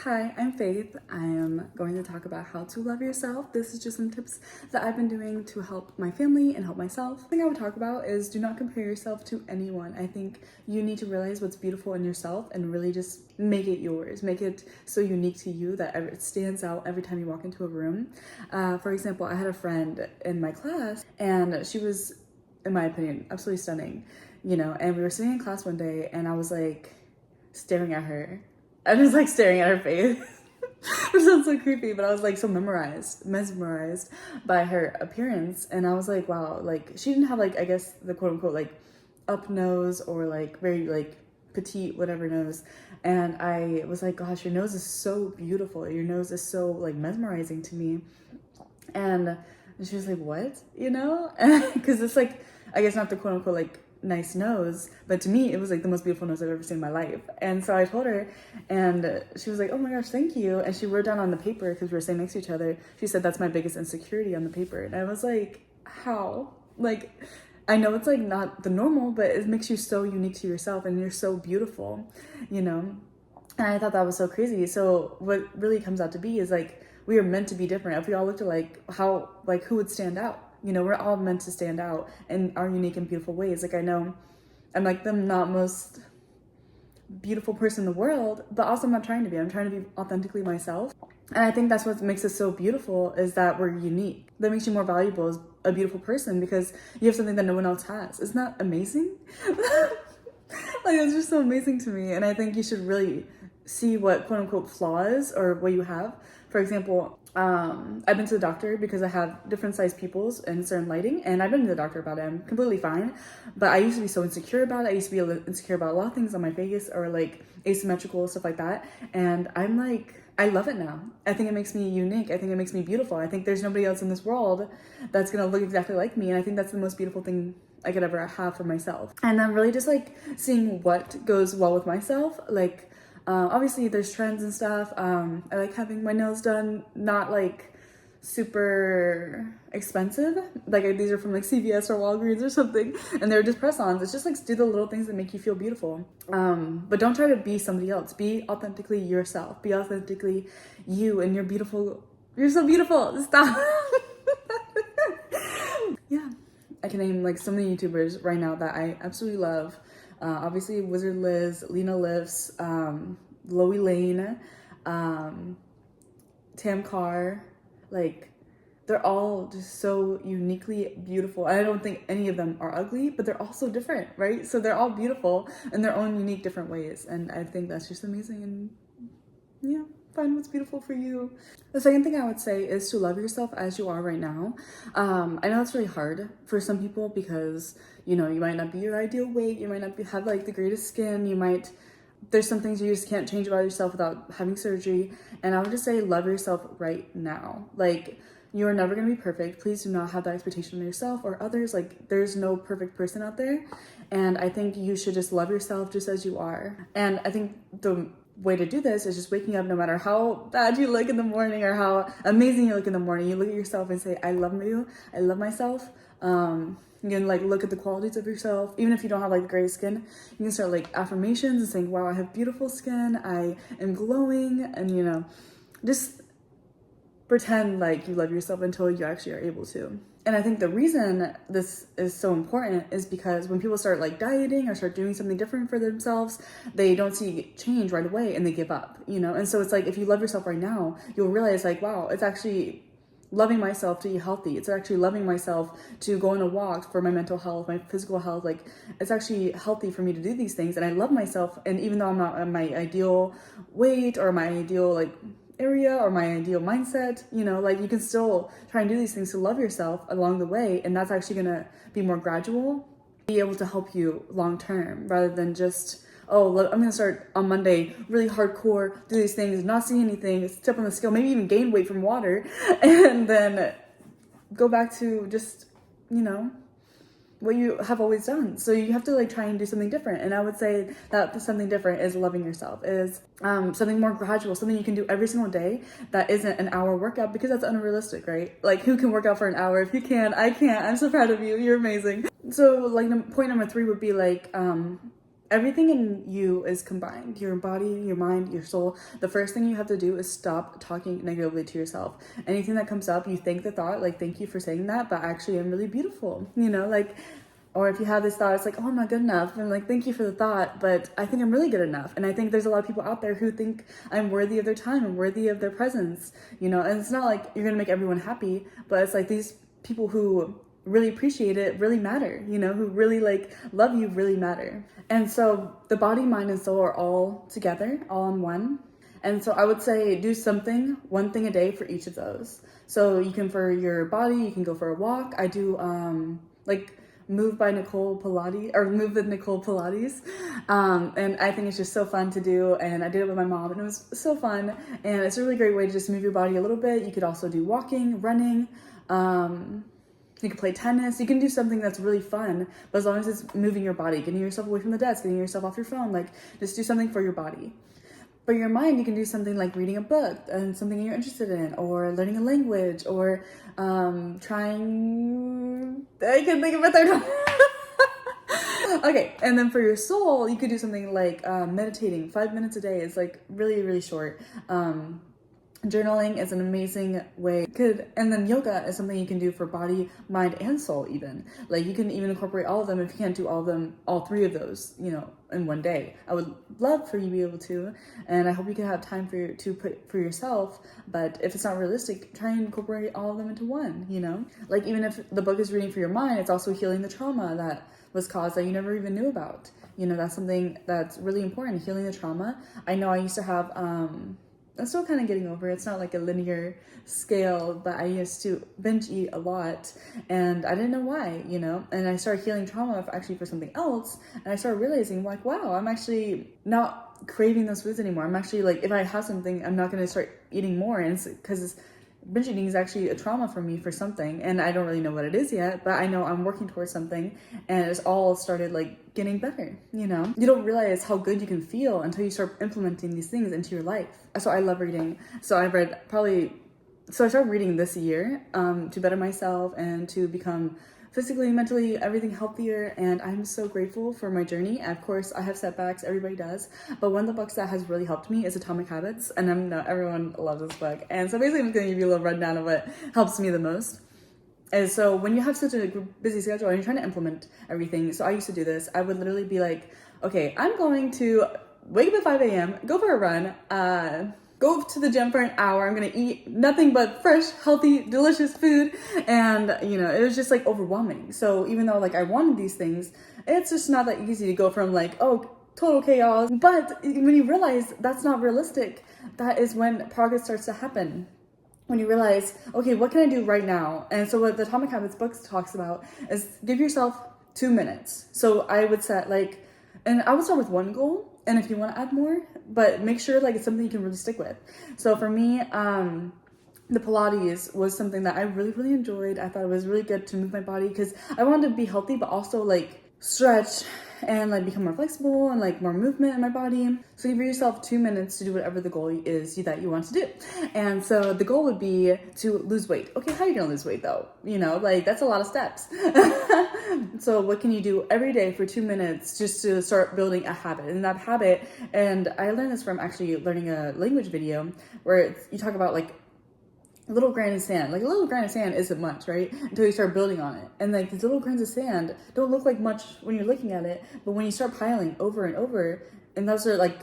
Hi, I'm Faith. I am going to talk about how to love yourself. This is just some tips that I've been doing to help my family and help myself. The thing I would talk about is do not compare yourself to anyone. I think you need to realize what's beautiful in yourself and really just make it yours. Make it so unique to you that it stands out every time you walk into a room. For example, I had a friend in my class and she was, in my opinion, absolutely stunning, and we were sitting in class one day and I was like staring at her. I was like staring at her face. Which sounds so creepy, but I was like so mesmerized by her appearance. And I was like, wow, like she didn't have like, I guess the quote unquote like up nose or like very like petite, whatever nose. And I was like, gosh, your nose is so beautiful. Your nose is so like mesmerizing to me. And she was like, what? Because it's like, I guess not the quote unquote like nice nose, but to me it was like the most beautiful nose I've ever seen in my life. And so I told her, and she was like, oh my gosh, thank you. And she wrote down on the paper, because we were sitting next to each other, she said, that's my biggest insecurity on the paper. And I was like, how? Like, I know it's like not the normal, but it makes you so unique to yourself and you're so beautiful, and I thought that was so crazy. So what really comes out to be is like we are meant to be different. If we all looked alike, how, like, who would stand out? We're all meant to stand out in our unique and beautiful ways. Like, I know I'm like the not most beautiful person in the world, but also I'm not trying to be. I'm trying to be authentically myself. And I think that's what makes us so beautiful, is that we're unique. That makes you more valuable as a beautiful person because you have something that no one else has. Isn't that amazing? Like, it's just so amazing to me. And I think you should really see what quote unquote flaws or what you have. For example, I've been to the doctor because I have different sized pupils and certain lighting, and I've been to the doctor about it. I'm completely fine. But I used to be so insecure about it. I used to be insecure about a lot of things on my face or like asymmetrical stuff like that. And I'm like, I love it now. I think it makes me unique. I think it makes me beautiful. I think there's nobody else in this world that's gonna look exactly like me. And I think that's the most beautiful thing I could ever have for myself. And I'm really just like seeing what goes well with myself. Like, obviously there's trends and stuff. I like having my nails done, not like super expensive. Like these are from like CVS or Walgreens or something, and they're just press-ons. It's just like do the little things that make you feel beautiful. But don't try to be somebody else. Be authentically yourself. Be authentically you, and you're beautiful. You're so beautiful. Stop. Yeah. I can name like so many YouTubers right now that I absolutely love. Obviously Wizard Liz, Lena Lifts, Loey Lane, Tam Carr, like they're all just so uniquely beautiful. I don't think any of them are ugly, but they're all so different, right? So they're all beautiful in their own unique different ways. And I think that's just amazing. And yeah, find what's beautiful for you. The second thing I would say is to love yourself as you are right now. I know it's really hard for some people because, you might not be your ideal weight. You might not have like the greatest skin. There's some things you just can't change about yourself without having surgery. And I would just say love yourself right now. Like, you are never going to be perfect. Please do not have that expectation of yourself or others. Like, there's no perfect person out there. And I think you should just love yourself just as you are. And I think the way to do this is just waking up, no matter how bad you look in the morning or how amazing you look in the morning, you look at yourself and say, I love you, I love myself. You can like look at the qualities of yourself. Even if you don't have like the greatest skin, you can start like affirmations and saying, wow, I have beautiful skin, I am glowing, and just pretend like you love yourself until you actually are able to. And I think the reason this is so important is because when people start like dieting or start doing something different for themselves, they don't see change right away and they give up, And so it's like, if you love yourself right now, you'll realize like, wow, it's actually loving myself to eat healthy. It's actually loving myself to go on a walk for my mental health, my physical health. Like, it's actually healthy for me to do these things. And I love myself. And even though I'm not at my ideal weight or my ideal like area or my ideal mindset, like you can still try and do these things to love yourself along the way. And that's actually gonna be more gradual, be able to help you long term rather than just, oh, I'm gonna start on Monday really hardcore, do these things, not see anything, step on the scale, maybe even gain weight from water, and then go back to just, what you have always done. So you have to like try and do something different. And I would say that something different is loving yourself, is something more gradual, something you can do every single day that isn't an hour workout, because that's unrealistic, right? Like, who can work out for an hour? If you can, I can't. I'm so proud of you. You're amazing. So like point number 3 would be like, everything in you is combined. Your body, your mind, your soul. The first thing you have to do is stop talking negatively to yourself. Anything that comes up, you think the thought, like, thank you for saying that, but actually I'm really beautiful, you know, like, or if you have this thought, it's like, oh, I'm not good enough. I'm like, thank you for the thought, but I think I'm really good enough. And I think there's a lot of people out there who think I'm worthy of their time and worthy of their presence, you know, and it's not like you're gonna make everyone happy, but it's like these people who really appreciate it really matter, you know, who really like love you really matter. And so the body, mind, and soul are all together, all in one. And so I would say do something, one thing a day for each of those. So you can, for your body, you can go for a walk. I do like Move by Nicole Pilates, or Move with Nicole Pilates. And I think it's just so fun to do. And I did it with my mom and it was so fun. And it's a really great way to just move your body a little bit. You could also do walking, running, you can play tennis. You can do something that's really fun, but as long as it's moving your body, getting yourself away from the desk, getting yourself off your phone, like just do something for your body. For your mind, you can do something like reading a book and something you're interested in, or learning a language, or trying, I can think of a third one. Okay, and then for your soul, you could do something like meditating. 5 minutes a day is like really, really short. Journaling is an amazing way. And then yoga is something you can do for body, mind, and soul even. Like you can even incorporate all of them if you can't do all of them, all three of those, you know, in one day. I would love for you to be able to, and I hope you can have time to put for yourself, but if it's not realistic, try and incorporate all of them into one, you know? Like even if the book is reading for your mind, it's also healing the trauma that was caused that you never even knew about. You know, that's something that's really important, healing the trauma. I know I used to have, I'm still kind of getting over it. It's not like a linear scale, but I used to binge eat a lot and I didn't know why, you know, and I started healing trauma actually for something else. And I started realizing like, wow, I'm actually not craving those foods anymore. I'm actually like, if I have something, I'm not going to start eating more. And it's because binge eating is actually a trauma for me for something, and I don't really know what it is yet, but I know I'm working towards something, and it's all started like getting better, you know? You don't realize how good you can feel until you start implementing these things into your life. So I love reading. So I started reading this year to better myself and to become physically, mentally, everything healthier, and I'm so grateful for my journey. Of course, I have setbacks, everybody does, but one of the books that has really helped me is Atomic Habits, and I know everyone loves this book, and so basically I'm just gonna give you a little rundown of what helps me the most. And so when you have such a busy schedule and you're trying to implement everything, so I used to do this, I would literally be like, okay, I'm going to wake up at 5 a.m., go for a run, go to the gym for an hour. I'm gonna eat nothing but fresh, healthy, delicious food. And, you know, it was just like overwhelming. So even though like I wanted these things, it's just not that easy to go from like, oh, total chaos. But when you realize that's not realistic, that is when progress starts to happen. When you realize, okay, what can I do right now? And so what the Atomic Habits book talks about is give yourself 2 minutes. So I would set like, and I would start with one goal. And if you want to add more, but make sure like it's something you can really stick with. So for me, the Pilates was something that I really, really enjoyed. I thought it was really good to move my body because I wanted to be healthy, but also like stretch and like become more flexible and like more movement in my body. So give yourself 2 minutes to do whatever the goal is that you want to do. And so the goal would be to lose weight. Okay, how are you gonna lose weight though? You know, like that's a lot of steps. So what can you do every day for 2 minutes just to start building a habit? And that habit, and I learned this from actually learning a language video where you talk about like a little grain of sand. Like a little grain of sand isn't much, right? Until you start building on it. And like these little grains of sand don't look like much when you're looking at it, but when you start piling over and over, and those are like,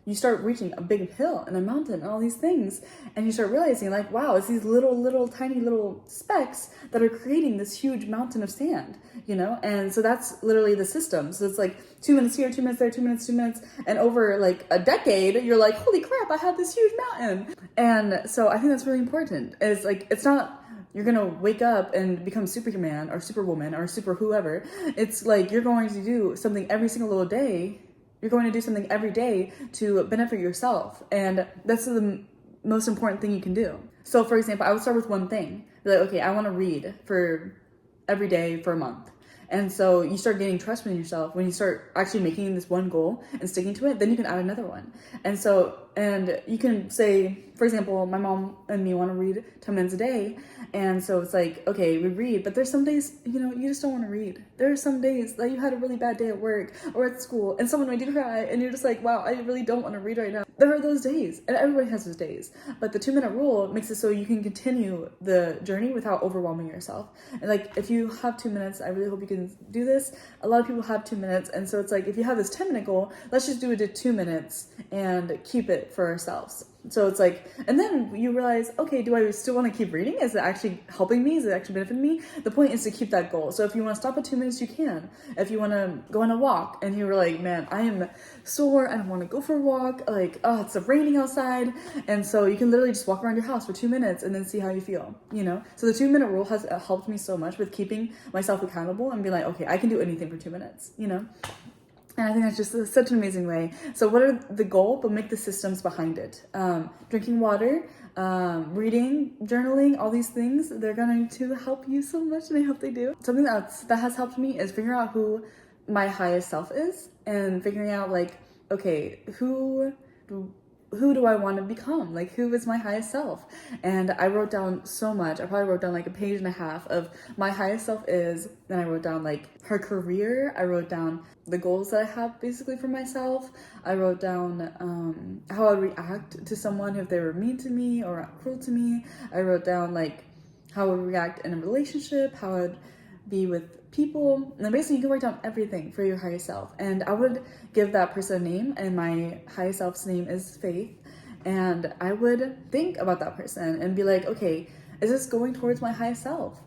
you start reaching a big hill and a mountain and all these things, and you start realizing like, wow, it's these little tiny little specks that are creating this huge mountain of sand, you know? And so that's literally the system. So it's like 2 minutes here, 2 minutes there, 2 minutes, 2 minutes, and over like a decade, you're like, holy crap, I have this huge mountain. And so I think that's really important. It's like, it's not, you're gonna wake up and become Superman or Superwoman or super whoever. It's like, you're going to do something every single little day. You're going to do something every day to benefit yourself. And that's the most important thing you can do. So for example, I would start with one thing. Be like, okay, I want to read for every day for a month. And so you start gaining trust in yourself. When you start actually making this one goal and sticking to it, then you can add another one. And you can say, for example, my mom and me want to read 10 minutes a day. And so it's like, okay, we read, but there's some days, you just don't want to read. There are some days that you had a really bad day at work or at school and someone made you cry and you're just like, wow, I really don't want to read right now. There are those days, and everybody has those days. But the 2-minute rule makes it so you can continue the journey without overwhelming yourself. And like, if you have 2 minutes, I really hope you can do this. A lot of people have 2 minutes. And so it's like, if you have this 10-minute goal, let's just do it to 2 minutes and keep it for ourselves. So it's like, and then you realize, okay, do I still want to keep reading? Is it actually helping me? Is it actually benefiting me? The point is to keep that goal. So if you want to stop at 2 minutes, you can. If you want to go on a walk and you're like, man, I am sore, I don't want to go for a walk, like, oh, it's raining outside. And so you can literally just walk around your house for 2 minutes and then see how you feel, So the 2-minute rule has helped me so much with keeping myself accountable and be like, okay, I can do anything for 2 minutes, And I think that's just such an amazing way. So what are the goal, but make the systems behind it. Drinking water, reading, journaling, all these things, they're going to help you so much, and I hope they do. Something else that has helped me is figuring out who my highest self is and figuring out like, okay, who do I want to become? Like, who is my highest self? And I wrote down so much. I probably wrote down like a page and a half of my highest self is. Then I wrote down like her career. I wrote down the goals that I have basically for myself. I wrote down how I would react to someone if they were mean to me or cruel to me. I wrote down like how I would react in a relationship, how I would be with people, and then basically you can write down everything for your higher self. And I would give that person a name, and my higher self's name is Faith, and I would think about that person and be like, okay, is this going towards my highest self?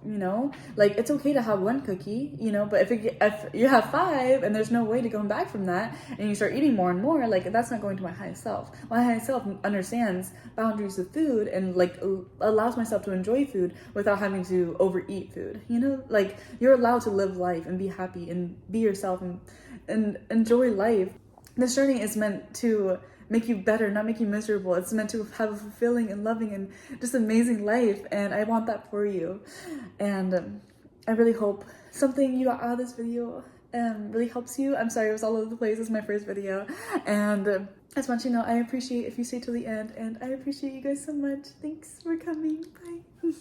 Like, it's okay to have one cookie, but if you have 5 and there's no way to go back from that, and you start eating more and more, like, that's not going to my highest self. My highest self understands boundaries of food and like allows myself to enjoy food without having to overeat food. Like, you're allowed to live life and be happy and be yourself and enjoy life. This journey is meant to make you better, not make you miserable. It's meant to have a fulfilling and loving and just amazing life, and I want that for you. And I really hope something you got out of this video really helps you. I'm sorry it was all over the place. It's my first video, and I just want you to know I appreciate if you stay till the end, and I appreciate you guys so much. Thanks for coming. Bye.